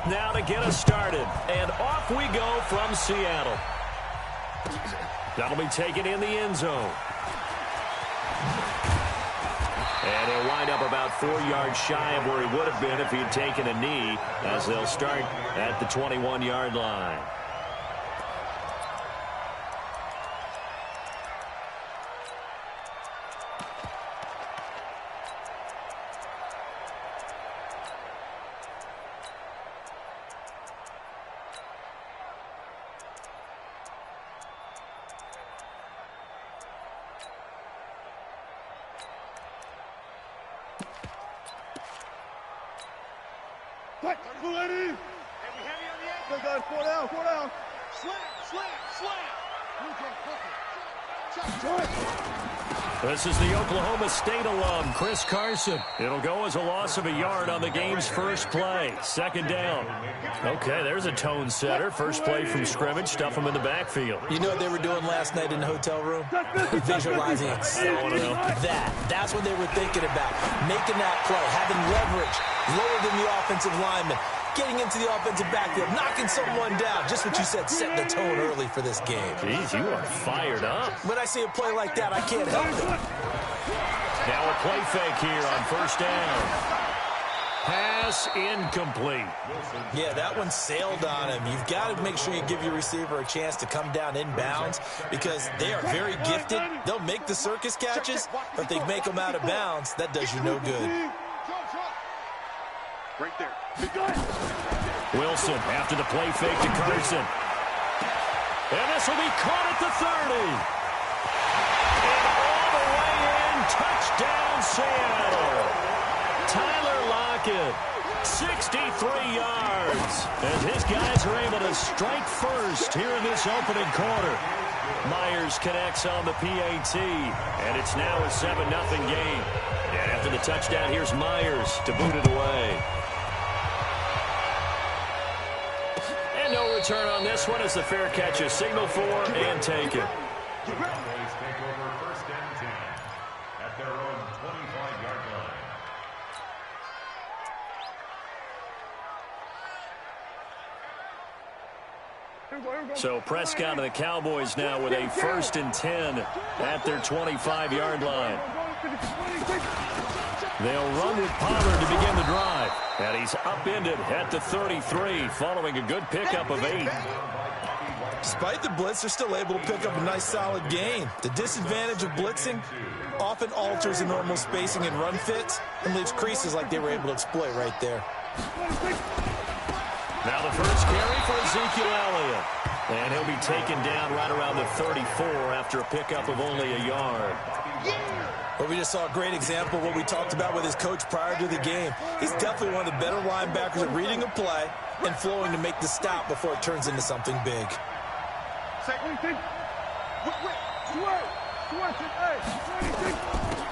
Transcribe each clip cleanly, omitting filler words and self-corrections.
set now to get us started. And off we go from Seattle. That'll be taken in the end zone. And he'll wind up about 4 yards shy of where he would have been if he had taken a knee, as they'll start at the 21-yard line. This is the Oklahoma State alum, Chris Carson. It'll go as a loss of a yard on the game's first play. Second down. Okay, there's a tone setter. First play from scrimmage. Stuff them in the backfield. You know what they were doing last night in the hotel room? Visualizing exactly that. That's what they were thinking about. Making that play, having leverage, lower than the offensive lineman, getting into the offensive backfield, knocking someone down. Just what you said, setting the tone early for this game. Jeez, you are fired up. When I see a play like that, I can't help it. Now a play fake here on first down. Pass incomplete. Yeah, that one sailed on him. You've got to make sure you give your receiver a chance to come down inbounds because they are very gifted. They'll make the circus catches, but if they make them out of bounds, that does you no good. Right there. Wilson after the play fake to Carson. And this will be caught at the 30. And all the way in, touchdown Seattle. Tyler Lockett, 63 yards. As his guys are able to strike first here in this opening quarter. Myers connects on the PAT, and it's now a 7-0 game. And after the touchdown, here's Myers to boot it away. And no return on this one as the fair catch is signaled for and taken. So Prescott and the Cowboys now with a 1st and 10 at their 25-yard line. They'll run with Pollard to begin the drive. And he's upended at the 33 following a good pickup of 8. Despite the blitz, they're still able to pick up a nice solid gain. The disadvantage of blitzing often alters the normal spacing and run fits and leaves creases like they were able to exploit right there. Now the first carry for Ezekiel Elliott. And he'll be taken down right around the 34 after a pickup of only a yard. Well, we just saw a great example of what we talked about with his coach prior to the game. He's definitely one of the better linebackers at reading a play and flowing to make the stop before it turns into something big.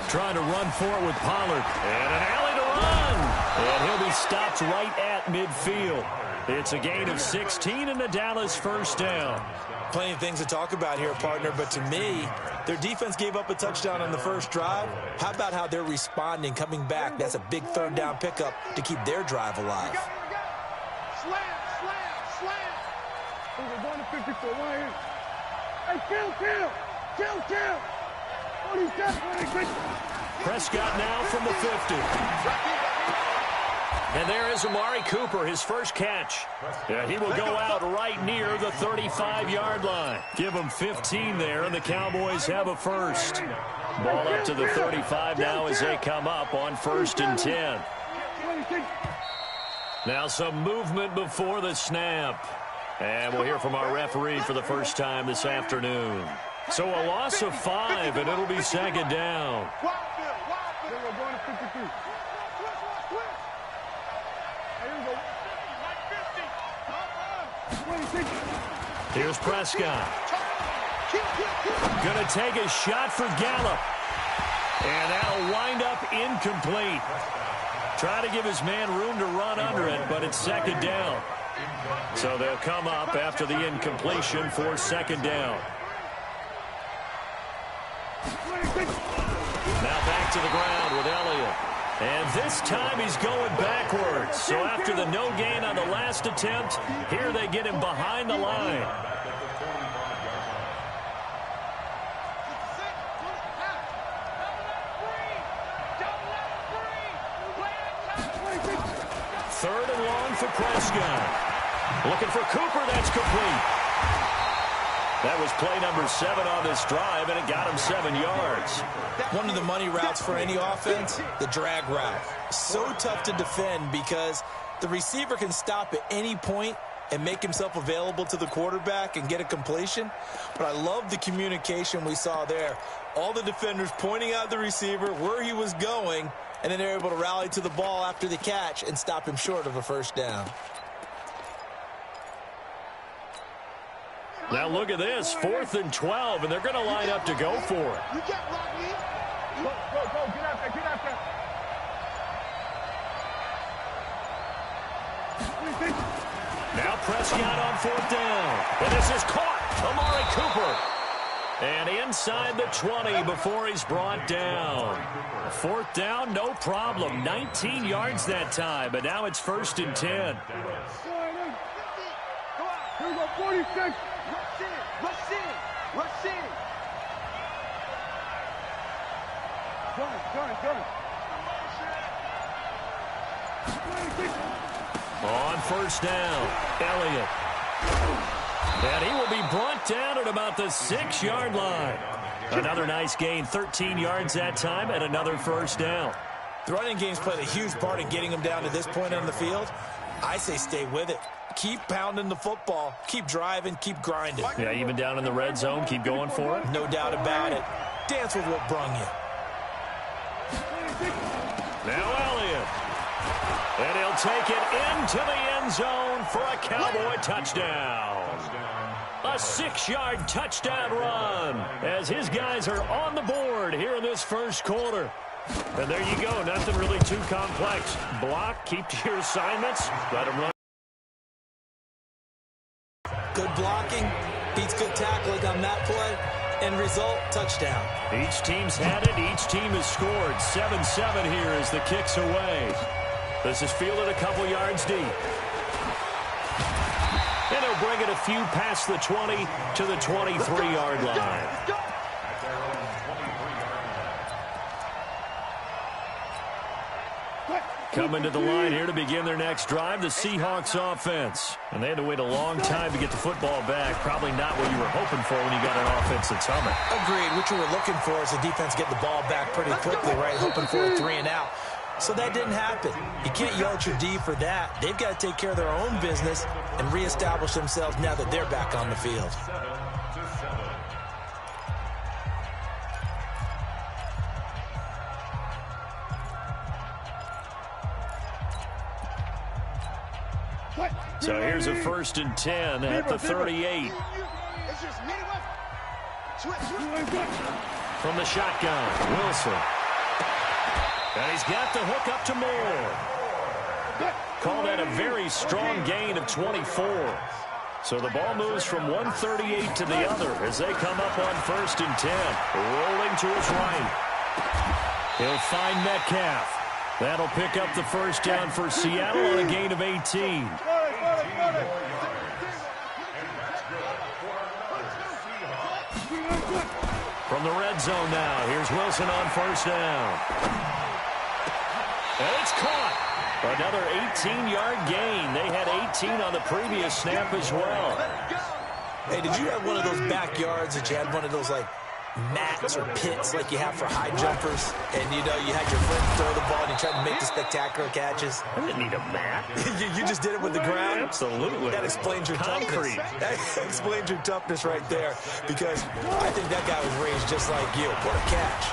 Trying to run for it with Pollard. And an alley to run. And he'll be stopped right at midfield. It's a gain of 16 and the Dallas first down. Plenty of things to talk about here, partner, but to me, their defense gave up a touchdown on the first drive. How about how they're responding, coming back? That's a big 3rd down pickup to keep their drive alive. Slam. We're going to 54 right here. Hey, kill. Prescott now from the 50. And there is Amari Cooper, his first catch. Yeah, he will go out right near the 35-yard line. Give him 15 there, and the Cowboys have a first. Ball up to the 35 now as they come up on 1st and 10. Now some movement before the snap. And we'll hear from our referee for the first time this afternoon. So a loss of 5, and it'll be 2nd down. Here's Prescott. Gonna take a shot for Gallup. And that'll wind up incomplete. Try to give his man room to run under it, but it's 2nd down. So they'll come up after the incompletion for 2nd down. Now back to the ground with Elliott. And this time he's going backwards. So after the no gain on the last attempt, here they get him behind the line. Third and long for Prescott. Looking for Cooper. That's complete. That was play number 7 on this drive, and it got him 7 yards. One of the money routes for any offense, the drag route. So tough to defend because the receiver can stop at any point and make himself available to the quarterback and get a completion. But I love the communication we saw there. All the defenders pointing out the receiver, where he was going, and then they're able to rally to the ball after the catch and stop him short of a first down. Now look at this, 4th and 12, and they're going to line up to go for it. You get Rodney. Go, get out there, get out there. Now Prescott on 4th down. And this is caught. Amari Cooper. And inside the 20 before he's brought down. 4th down, no problem. 19 yards that time, but now it's 1st and 10. Here we go, 46. Rush in. Done. On 1st down, Elliott. And he will be brought down at about the 6-yard line. Another nice gain, 13 yards that time, and another 1st down. The running game's played a huge part in getting him down to this point on the field. I say stay with it. Keep pounding the football. Keep driving. Keep grinding. Yeah, even down in the red zone, keep going for it. No doubt about it. Dance with what brung you. Now Elliott. And he'll take it into the end zone for a Cowboy touchdown. A 6-yard touchdown run as his guys are on the board here in this first quarter. And there you go. Nothing really too complex. Block, keep to your assignments, let them run. Good blocking beats good tackling on that play. End result, touchdown. Each team's had it. Each team has scored. 7-7 here as the kick's away. This is fielded a couple yards deep. And he'll bring it a few past the 20 to the 23-yard line. Coming to the line here to begin their next drive, the Seahawks offense. And they had to wait a long time to get the football back. Probably not what you were hoping for when you got an offense that's humming. Agreed. What you were looking for is the defense get the ball back pretty quickly, right? Hoping for a 3 and out. So that didn't happen. You can't yell at your D for that. They've got to take care of their own business and reestablish themselves now that they're back on the field. So here's a 1st and 10 at the 38. From the shotgun, Wilson. And he's got the hook up to Moore. Call that a very strong gain of 24. So the ball moves from one 38 to the other as they come up on 1st and 10. Rolling to his right. He'll find Metcalf. That'll pick up the first down for Seattle on a gain of 18. From the red zone now, here's Wilson on 1st down. And it's caught. Another 18-yard gain. They had 18 on the previous snap as well. Hey, did you have one of those backyards that you had one of those, like, mats or pits like you have for high jumpers? And, you know, you had your friend throw the ball and you tried to make the spectacular catches? I didn't need a mat. you just did it with the ground? Absolutely. That explains your concrete. Toughness. That explains your toughness right there. Because I think that guy was raised just like you. What a catch.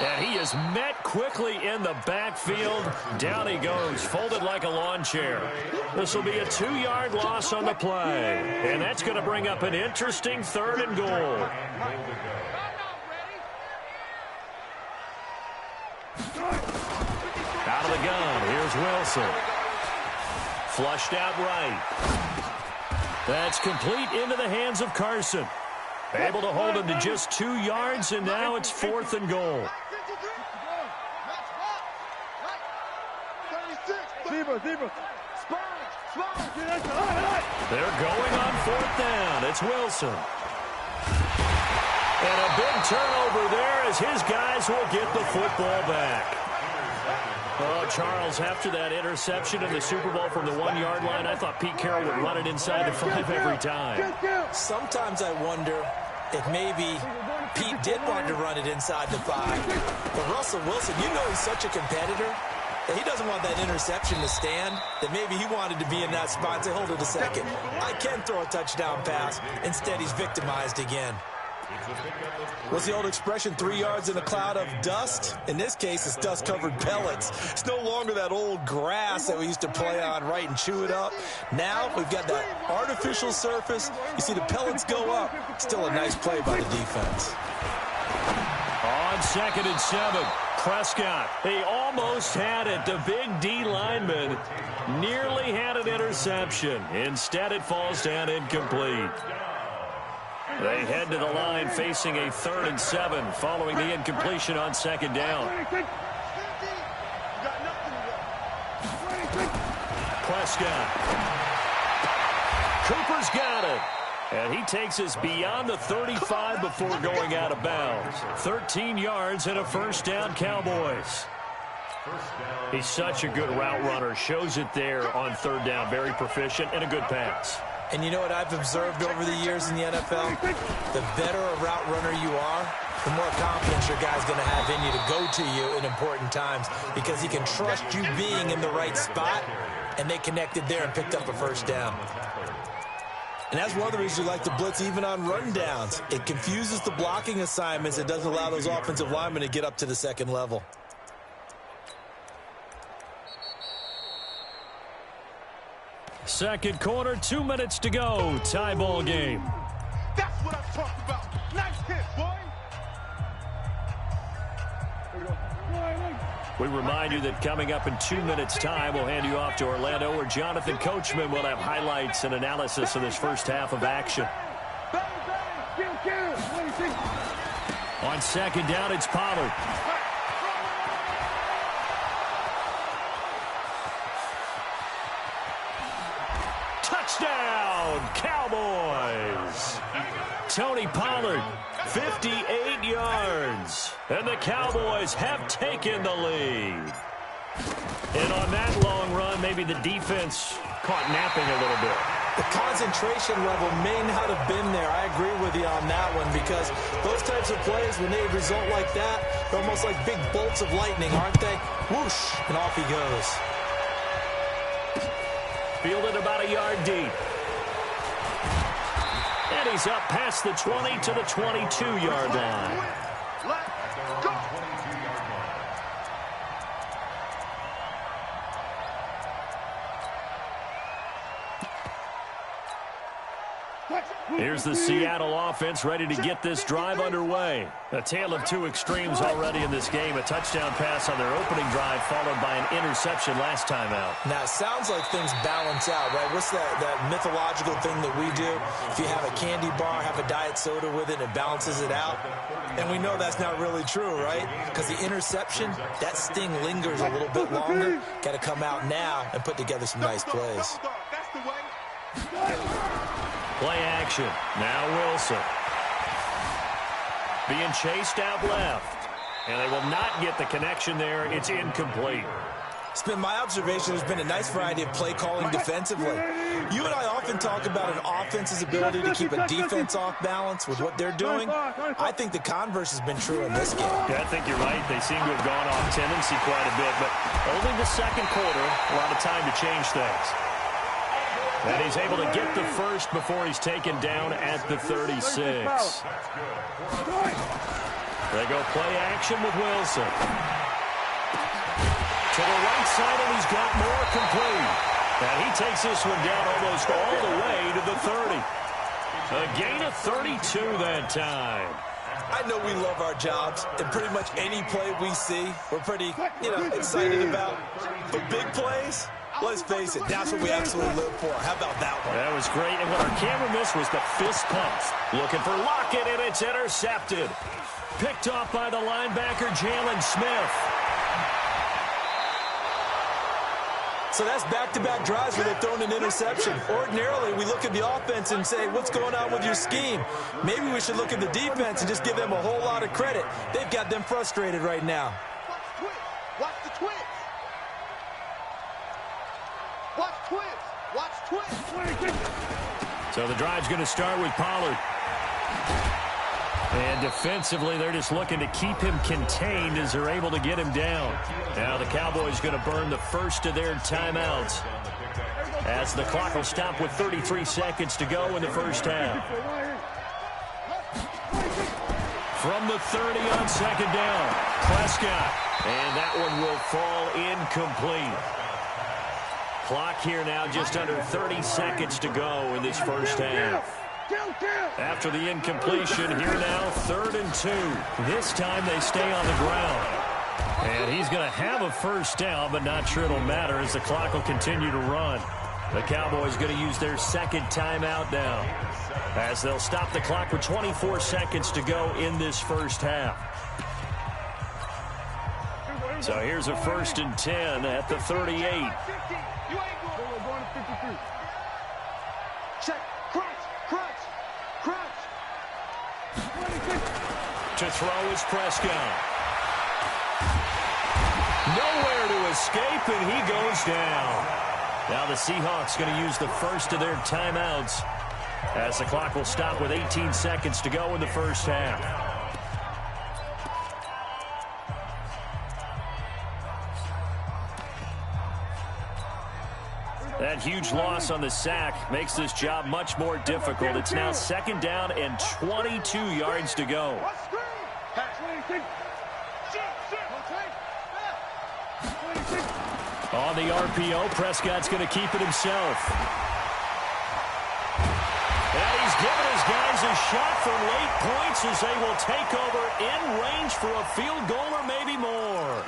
And he is met quickly in the backfield. Down he goes, folded like a lawn chair. This will be a 2-yard loss on the play. And that's going to bring up an interesting 3rd and goal. Out of the gun, here's Wilson. Flushed out right. That's complete into the hands of Carson. Able to hold him to just 2 yards, and now it's 4th and goal. They're going on 4th down. It's Wilson. And a big turnover there as his guys will get the football back. Oh, Charles, after that interception in the Super Bowl from the 1-yard line, I thought Pete Carroll would run it inside the 5 every time. Sometimes I wonder if maybe Pete did want to run it inside the 5. But Russell Wilson, you know he's such a competitor that he doesn't want that interception to stand, that maybe he wanted to be in that spot and say, hold it a second, I can throw a touchdown pass. Instead, he's victimized again. What's the old expression, 3 yards in a cloud of dust? In this case, it's dust-covered pellets. It's no longer that old grass that we used to play on, right, and chew it up. Now we've got that artificial surface. You see the pellets go up. Still a nice play by the defense. On 2nd and 7, Prescott. He almost had it. The big D lineman nearly had an interception. Instead, it falls down incomplete. They head to the line facing a 3rd and 7 following the incompletion on 2nd down. Prescott. Cooper's got it. And he takes us beyond the 35 before going out of bounds. 13 yards and a 1st down, Cowboys. He's such a good route runner. Shows it there on 3rd down. Very proficient and a good pass. And you know what I've observed over the years in the NFL? The better a route runner you are, the more confidence your guy's going to have in you to go to you in important times because he can trust you being in the right spot, and they connected there and picked up a 1st down. And that's one of the reasons you like to blitz even on run downs. It confuses the blocking assignments. It doesn't allow those offensive linemen to get up to the 2nd level. Second quarter, 2 minutes to go. Tie ball game. That's what I'm talking about. Nice hit, boy. We remind you that coming up in 2 minutes' time, we'll hand you off to Orlando, where Jonathan Coachman will have highlights and analysis of this first half of action. On 2nd down, it's Pollard. Touchdown, Cowboys! Tony Pollard, 58 yards. And the Cowboys have taken the lead. And on that long run, maybe the defense caught napping a little bit. The concentration level may not have been there. I agree with you on that one because those types of plays, when they result like that, they're almost like big bolts of lightning, aren't they? Whoosh, and off he goes. Fielded about a yard deep. And he's up past the 20 to the 22-yard line. Let's go. Here's the Seattle offense ready to get this drive underway. A tale of two extremes already in this game. A touchdown pass on their opening drive followed by an interception last time out. Now, it sounds like things balance out, right? What's that mythological thing that we do? If you have a candy bar, have a diet soda with it, it balances it out. And we know that's not really true, right? Because the interception, that sting lingers a little bit longer. Got to come out now and put together some nice plays. That's the way. Play action. Now Wilson. Being chased out left. And they will not get the connection there. It's incomplete. It's been my observation there's been a nice variety of play calling defensively. You and I often talk about an offense's ability to keep a defense off balance with what they're doing. I think the converse has been true in this game. Yeah, I think you're right. They seem to have gone off tendency quite a bit, but only the second quarter, a lot of time to change things. And he's able to get the first before he's taken down at the 36. They go play action with Wilson. To the right side, and he's got more complete. And he takes this one down almost all the way to the 30. A gain of 32 that time. I know we love our jobs, and pretty much any play we see, we're pretty, excited about. But big plays, let's face it, that's what we absolutely live for. How about that one? That was great, and what our camera missed was the fist pump. Looking for Lockett, and it's intercepted. Picked off by the linebacker, Jalen Smith. So that's back-to-back drives where they're throwing an interception. Ordinarily, we look at the offense and say, what's going on with your scheme? Maybe we should look at the defense and just give them a whole lot of credit. They've got them frustrated right now. Watch the twist. Watch twist. Watch twist. So the drive's going to start with Pollard. And defensively, they're just looking to keep him contained as they're able to get him down. Now the Cowboys going to burn the first of their timeouts as the clock will stop with 33 seconds to go in the first half. From the 30 on second down, Prescott. And that one will fall incomplete. Clock here now just under 30 seconds to go in this first half. After the incompletion, here now, 3rd and 2. This time they stay on the ground. And he's going to have a first down, but not sure it'll matter as the clock will continue to run. The Cowboys going to use their second timeout now, as they'll stop the clock with 24 seconds to go in this first half. So here's a 1st and 10 at the 38. Check. Crunch. To throw is Prescott. Nowhere to escape, and he goes down. Now the Seahawks going to use the first of their timeouts as the clock will stop with 18 seconds to go in the first half. That huge loss on the sack makes this job much more difficult. It's now 2nd down and 22 yards to go. On the RPO, Prescott's going to keep it himself. And he's given his guys a shot for late points as they will take over in range for a field goal or maybe more.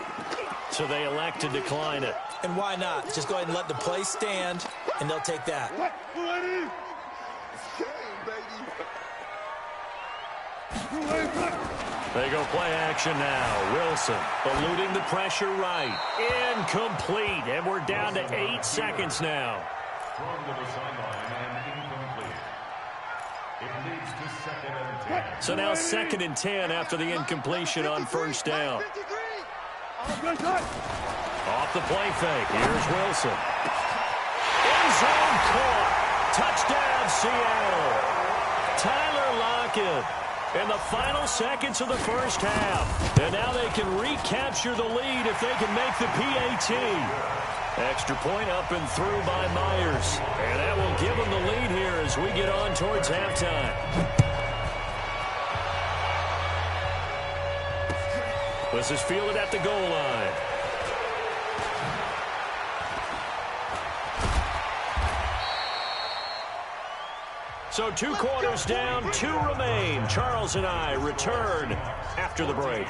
So they elect to decline it. And why not? Just go ahead and let the play stand, and they'll take that. They go play action now. Wilson eluding the pressure right. Incomplete. And we're down to 8 seconds now. So now 2nd and 10 after the incompletion on 1st down. Off the play fake. Here's Wilson. End zone caught. Touchdown, Seattle. Tyler Lockett in the final seconds of the first half. And now they can recapture the lead if they can make the PAT. Extra point up and through by Myers. And that will give them the lead here as we get on towards halftime. This is fielded at the goal line. So 2 quarters down, 2 remain. Charles and I return after the break.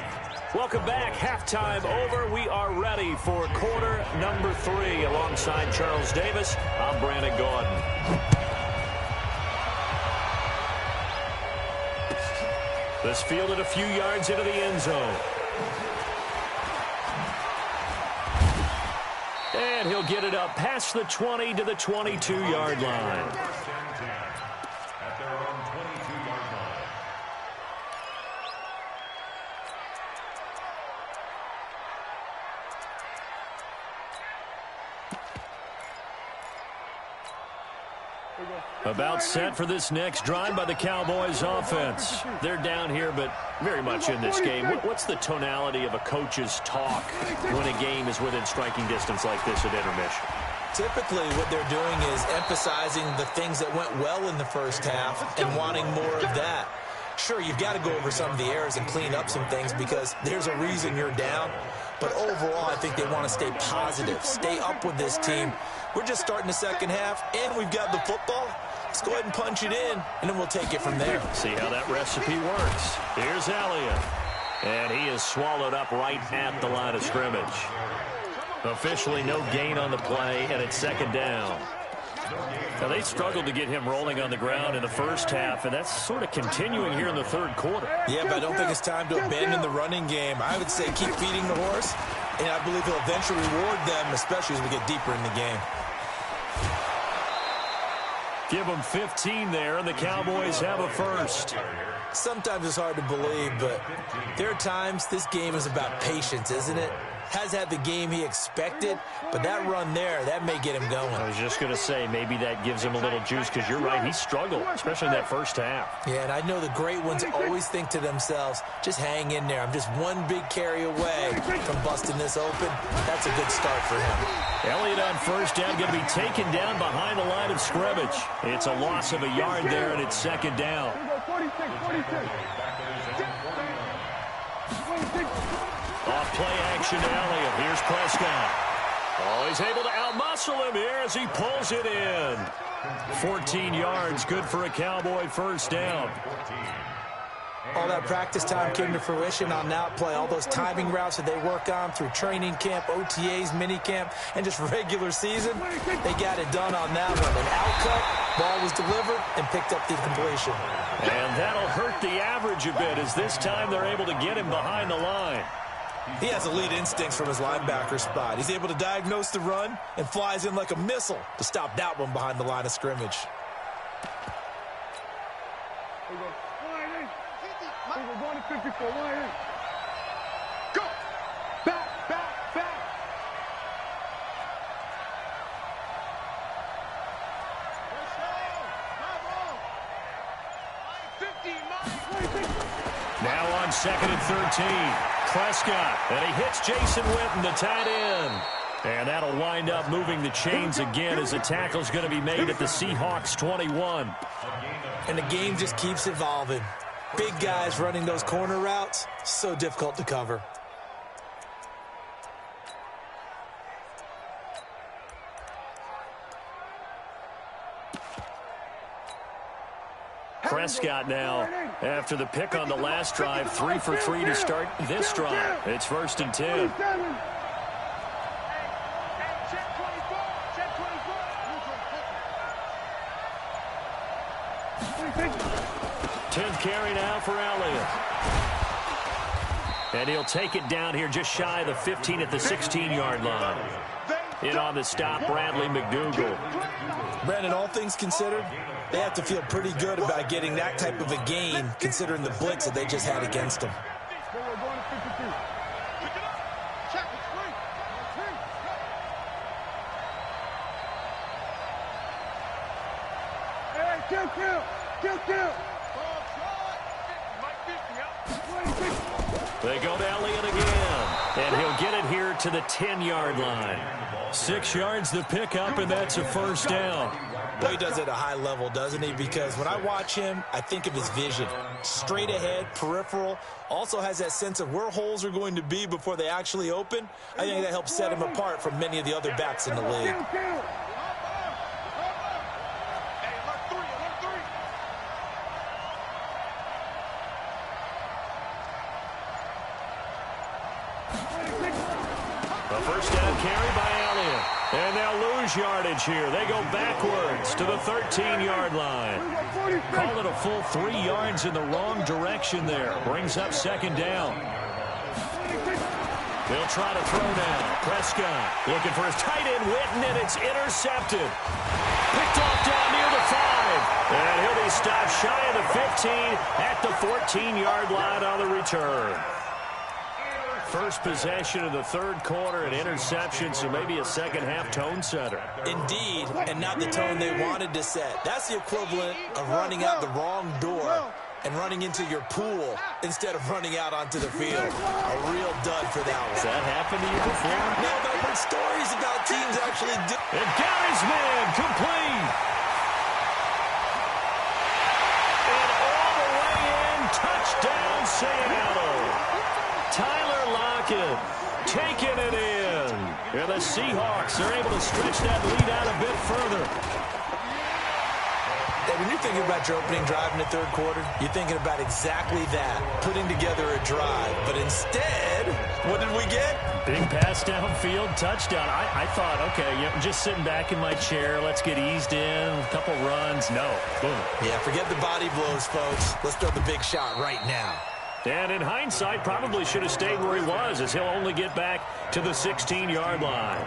Welcome back. Halftime over. We are ready for quarter number 3. Alongside Charles Davis, I'm Brandon Gordon. This fielded a few yards into the end zone. And he'll get it up past the 20 to the 22-yard line. About set for this next drive by the Cowboys offense. They're down here, but very much in this game. What's the tonality of a coach's talk when a game is within striking distance like this at intermission? Typically, what they're doing is emphasizing the things that went well in the first half and wanting more of that. Sure, you've got to go over some of the errors and clean up some things because there's a reason you're down. But overall, I think they want to stay positive, stay up with this team. We're just starting the second half, and we've got the football. Let's go ahead and punch it in, and then we'll take it from there. See how that recipe works. Here's Elliott. And he is swallowed up right at the line of scrimmage. Officially no gain on the play, and it's 2nd down. Now, they struggled to get him rolling on the ground in the first half, and that's sort of continuing here in the 3rd quarter. Yeah, but I don't think it's time to abandon the running game. I would say keep feeding the horse And I believe he'll eventually reward them, especially as we get deeper in the game. Give them 15 there, and the Cowboys have a first. Sometimes it's hard to believe, but there are times this game is about patience, isn't it? Has had the game he expected, but that run there, that may get him going. I was just going to say, maybe that gives him a little juice, because you're right, he struggled, especially in that first half. Yeah, and I know the great ones always think to themselves, just hang in there. I'm just one big carry away from busting this open. That's a good start for him. Elliott on first down, going to be taken down behind the line of scrimmage. It's a loss of a yard there, and it's second down. 46. Off play action to Elliott. Here's Prescott. Oh, he's able to outmuscle him here as he pulls it in. 14 yards, good for a Cowboy first down. All that practice time came to fruition on that play. All those timing routes that they work on through training camp, OTAs, minicamp, and just regular season, they got it done on that one. An outcut, ball was delivered, and picked up the completion. And that'll hurt the average a bit, as this time they're able to get him behind the line. He has elite instincts from his linebacker spot. He's able to diagnose the run and flies in like a missile to stop that one behind the line of scrimmage. We're going to 54. Line. Go. Back. 15, Now on 2nd and 13. Prescott, and he hits Jason Witten, the tight end. And that'll wind up moving the chains again as the tackle's going to be made at the Seahawks 21. And the game just keeps evolving. Big guys running those corner routes, so difficult to cover. Prescott now, after the pick on the last drive, 3 for 3 to start this drive. It's 1st and 10. Tenth carry now for Elliott. And he'll take it down here just shy of the 15 at the 16-yard line. In on the stop, Bradley McDougall. Brandon, all things considered, they have to feel pretty good about getting that type of a gain, considering the blitz that they just had against them. Kill. They go to Elliott again, and he'll get it here to the 10-yard line. 6 yards the pickup, and that's a first down. Well, he does it at a high level, doesn't he? Because when I watch him, I think of his vision. Straight ahead, peripheral, also has that sense of where holes are going to be before they actually open. I think that helps set him apart from many of the other backs in the league. A first down carry by Elliott. And they'll lose yardage here. They go backwards to the 13-yard line. Call it a full 3 yards in the wrong direction there. Brings up second down. They'll try to throw now. Prescott looking for his tight end, Witten, and it's intercepted. Picked off down near the 5. And he'll be stopped shy of the 15 at the 14-yard line on the return. First possession of the third quarter, an interception, so maybe a second-half tone setter. Indeed, and not the tone they wanted to set. That's the equivalent of running out the wrong door and running into your pool instead of running out onto the field. A real dud for that one. Has that happened to you before? No, but I've heard stories about teams actually do. And got his man complete. And all the way in, touchdown Seattle. Tyler Lockett taking it in. And the Seahawks are able to stretch that lead out a bit further. Hey, when you're thinking about your opening drive in the third quarter, you're thinking about exactly that, putting together a drive. But instead, what did we get? Big pass downfield, touchdown. I thought, okay, just sitting back in my chair, let's get eased in, a couple runs. No, boom. Yeah, forget the body blows, folks. Let's throw the big shot right now. And in hindsight, probably should have stayed where he was, as he'll only get back to the 16-yard line.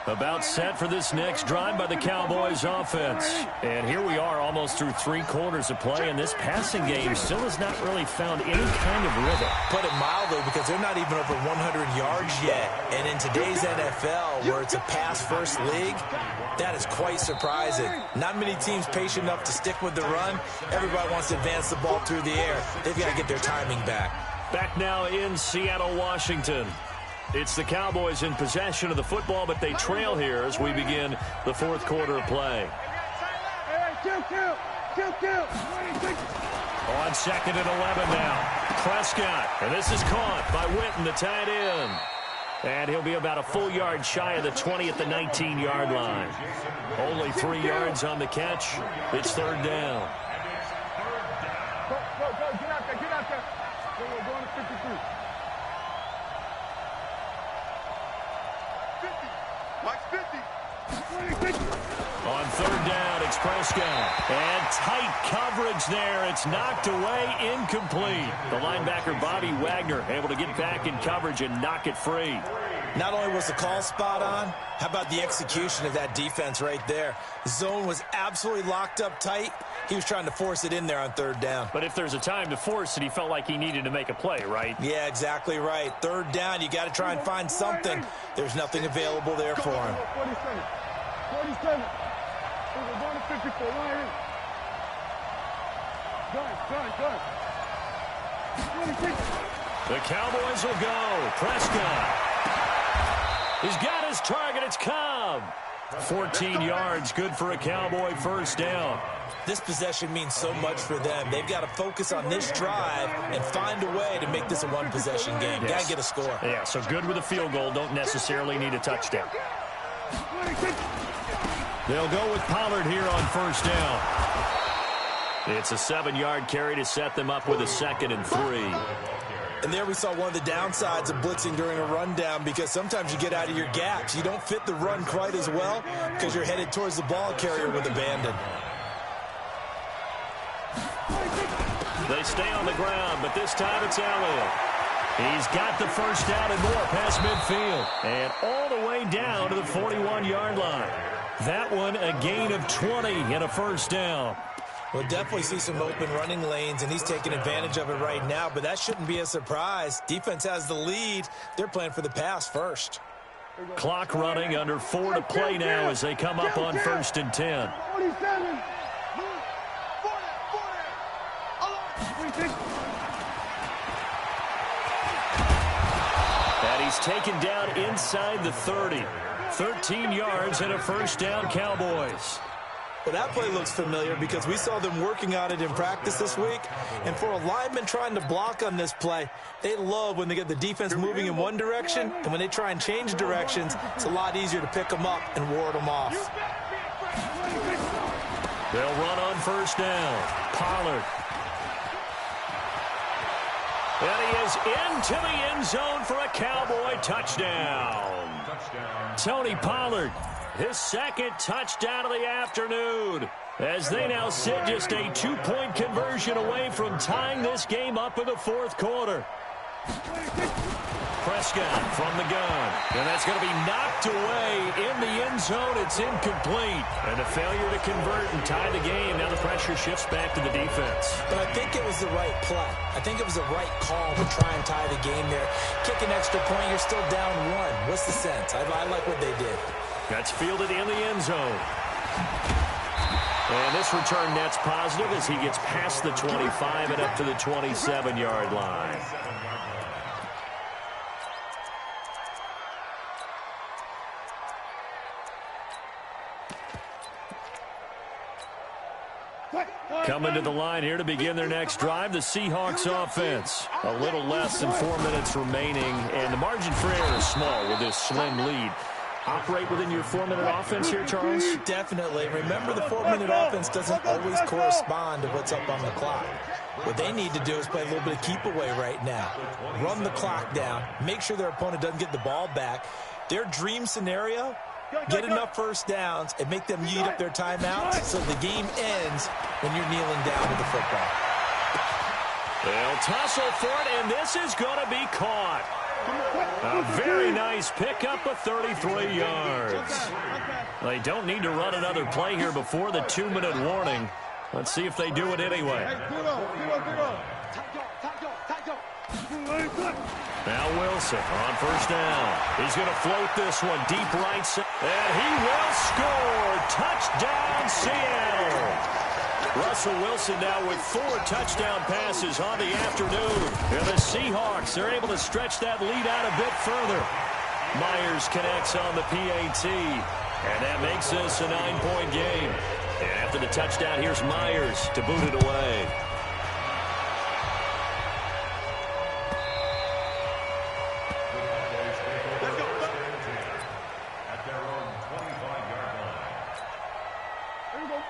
About set for this next drive by the Cowboys offense. And here we are almost through 3 quarters of play, and this passing game still has not really found any kind of rhythm. Put it mildly, because they're not even over 100 yards yet. And in today's NFL, where it's a pass-first league, that is quite surprising. Not many teams patient enough to stick with the run. Everybody wants to advance the ball through the air. They've got to get their timing back. Back now in Seattle, Washington. It's the Cowboys in possession of the football, but they trail here as we begin the 4th quarter of play. On 2nd and 11 now. Prescott, and this is caught by Witten, the tight end. And he'll be about a full yard shy of the 20 at the 19-yard line. Only 3 yards on the catch. It's 3rd down. Go, get out there, get out there. We're going to 53. 50. Mike's 50. 26. On 3rd down, it's Prescott. And tight coverage there. It's knocked away, incomplete. The linebacker, Bobby Wagner, able to get back in coverage and knock it free. Not only was the call spot on, how about the execution of that defense right there? Zone was absolutely locked up tight. He was trying to force it in there on 3rd down. But if there's a time to force it, he felt like he needed to make a play, right? Yeah, exactly right. 3rd down, you got to try and find something. There's nothing available there for him. 47. We're going to 54. Ryan. Done. 26. The Cowboys will go. Prescott. He's got his target. It's Cobb. 14 yards, good for a Cowboy 1st down. This possession means so much for them. They've got to focus on this drive and find a way to make this a one-possession game. Yes. Got to get a score. Yeah, so good with a field goal. Don't necessarily need a touchdown. They'll go with Pollard here on 1st down. It's a 7-yard carry to set them up with a 2nd and 3. And there we saw one of the downsides of blitzing during a rundown, because sometimes you get out of your gaps. You don't fit the run quite as well because you're headed towards the ball carrier with abandon. They stay on the ground, but this time it's Elliott. He's got the 1st down and more past midfield. And all the way down to the 41-yard line. That one a gain of 20 and a 1st down. We'll definitely see some open running lanes, and he's taking advantage of it right now, but that shouldn't be a surprise. Defense has the lead. They're playing for the pass first. Clock running, under 4 to play now as they come up on 1st and 10. 47. And he's taken down inside the 30. 13 yards and a 1st down, Cowboys. Well, that play looks familiar because we saw them working on it in practice this week. And for a lineman trying to block on this play, they love when they get the defense moving in one direction. And when they try and change directions, it's a lot easier to pick them up and ward them off. They'll run on 1st down. Pollard. And he is into the end zone for a Cowboy touchdown. Tony Pollard. His 2nd touchdown of the afternoon, as they now sit just a 2-point conversion away from tying this game up in the 4th quarter. Prescott from the gun, and that's going to be knocked away in the end zone. It's incomplete, and a failure to convert and tie the game. Now the pressure shifts back to the defense. But I think it was the right play. I think it was the right call to try and tie the game there. Kick an extra point, you're still down 1. What's the sense? I like what they did. That's fielded in the end zone. And this return net's positive as he gets past the 25 and up to the 27-yard line. Coming to the line here to begin their next drive, the Seahawks offense. A little less than 4 minutes remaining, and the margin for error is small with this slim lead. Operate within your 4-minute offense here, Charles? Definitely. Remember, the 4-minute offense doesn't always correspond to what's up on the clock. What they need to do is play a little bit of keep away right now. Run the clock down. Make sure their opponent doesn't get the ball back. Their dream scenario Get enough first downs and make them eat up their timeouts so the game ends when you're kneeling down with the football. They'll tussle for it, and this is going to be caught. A very nice pickup of 33 yards. They don't need to run another play here before the 2-minute warning. Let's see if they do it anyway. Now Wilson on first down. He's going to float this one deep right side. And he will score. Touchdown, Seattle. Russell Wilson now with 4 touchdown passes on the afternoon. And the Seahawks are able to stretch that lead out a bit further. Myers connects on the PAT. And that makes this a 9-point game. And after the touchdown, here's Myers to boot it away.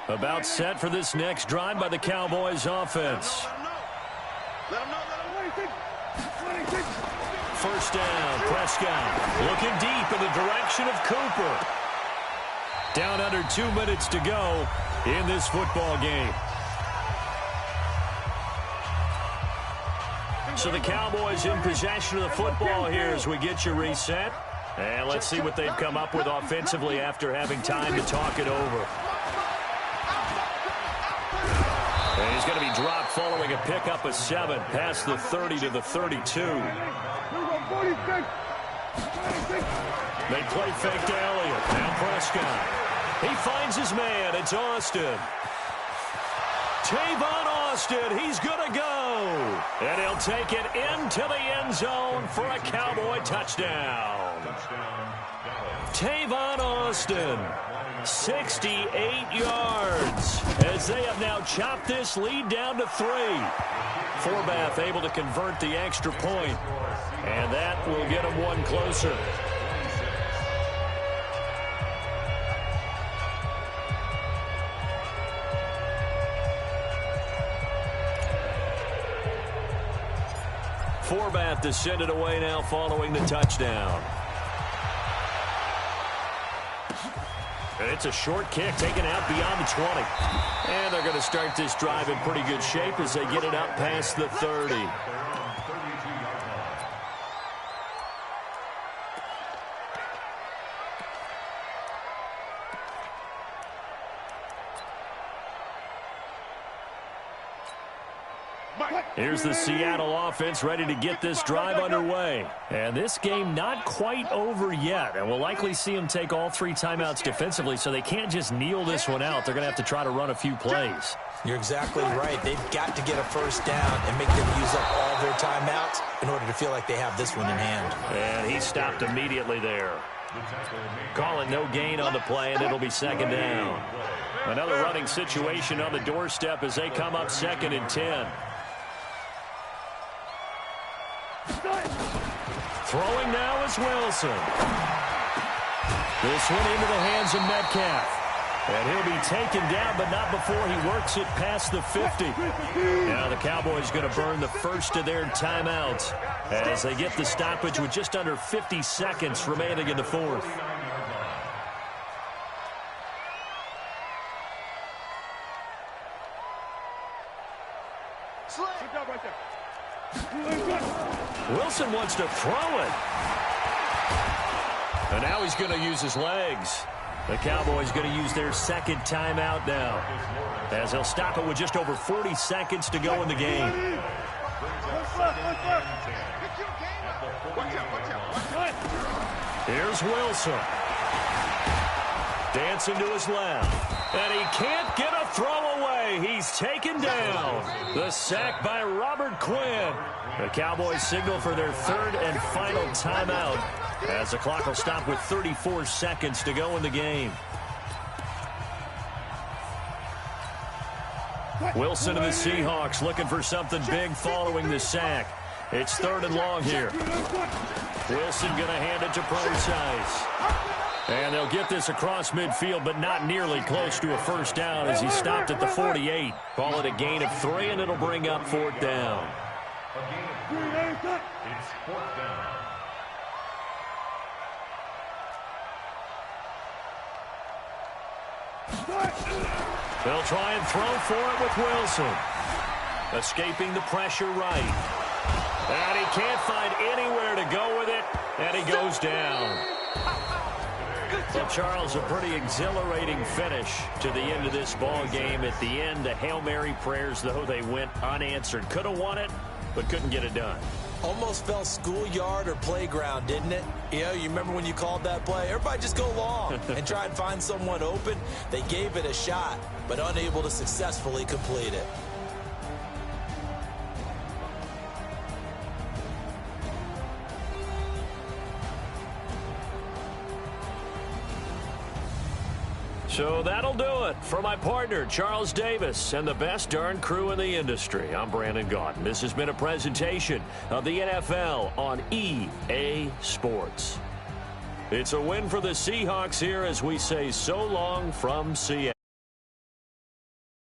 About set for this next drive by the Cowboys offense. First down, Prescott looking deep in the direction of Cooper. Down under 2 minutes to go in this football game. So the Cowboys in possession of the football here as we get you reset. And let's see what they've come up with offensively after having time to talk it over. And he's going to be dropped following a pickup of 7 past the 30 to the 32. They play fake to Elliott. Now Prescott. He finds his man. It's Austin. Tavon Austin. He's going to go. And he'll take it into the end zone for a Cowboy touchdown. Tavon Austin. 68 yards as they have now chopped this lead down to 3. Forbath able to convert the extra point, and that will get them one closer. Forbath to send it away now following the touchdown. It's a short kick taken out beyond the 20. And they're going to start this drive in pretty good shape as they get it up past the 30. Here's the Seattle offense ready to get this drive underway. And this game not quite over yet. And we'll likely see them take all 3 timeouts defensively, so they can't just kneel this one out. They're going to have to try to run a few plays. You're exactly right. They've got to get a first down and make them use up all their timeouts in order to feel like they have this one in hand. And he stopped immediately there. Calling no gain on the play, and it'll be second down. Another running situation on the doorstep as they come up 2nd and 10. Throwing now is Wilson. This one into the hands of Metcalf. And he'll be taken down, but not before he works it past the 50. Now the Cowboys going to burn the first of their timeouts as they get the stoppage with just under 50 seconds remaining in the 4th. Wilson wants to throw it. And now he's going to use his legs. The Cowboys going to use their second timeout now, as they'll stop it with just over 40 seconds to go in the game. Here's Wilson. Dancing to his left. And he can't get a throw away. He's taken down. The sack by Robert Quinn. The Cowboys signal for their third and final timeout, as the clock will stop with 34 seconds to go in the game. Wilson and the Seahawks looking for something big following the sack. It's 3rd and long here. Wilson going to hand it to Procise. And they'll get this across midfield, but not nearly close to a first down as he stopped at the 48. Call it a gain of 3, and it'll bring up 4th down. It's 4th down. They'll try and throw for it with Wilson. Escaping the pressure right. And he can't find anywhere to go with it, and he goes down. Well, Charles, a pretty exhilarating finish to the end of this ball game. At the end, the Hail Mary prayers, though, they went unanswered. Could have won it, but couldn't get it done. Almost felt schoolyard or playground, didn't it? You remember when you called that play? Everybody just go long and try and find someone open. They gave it a shot, but unable to successfully complete it. So that'll do it for my partner, Charles Davis, and the best darn crew in the industry. I'm Brandon Gaudin. This has been a presentation of the NFL on EA Sports. It's a win for the Seahawks here as we say so long from Seattle.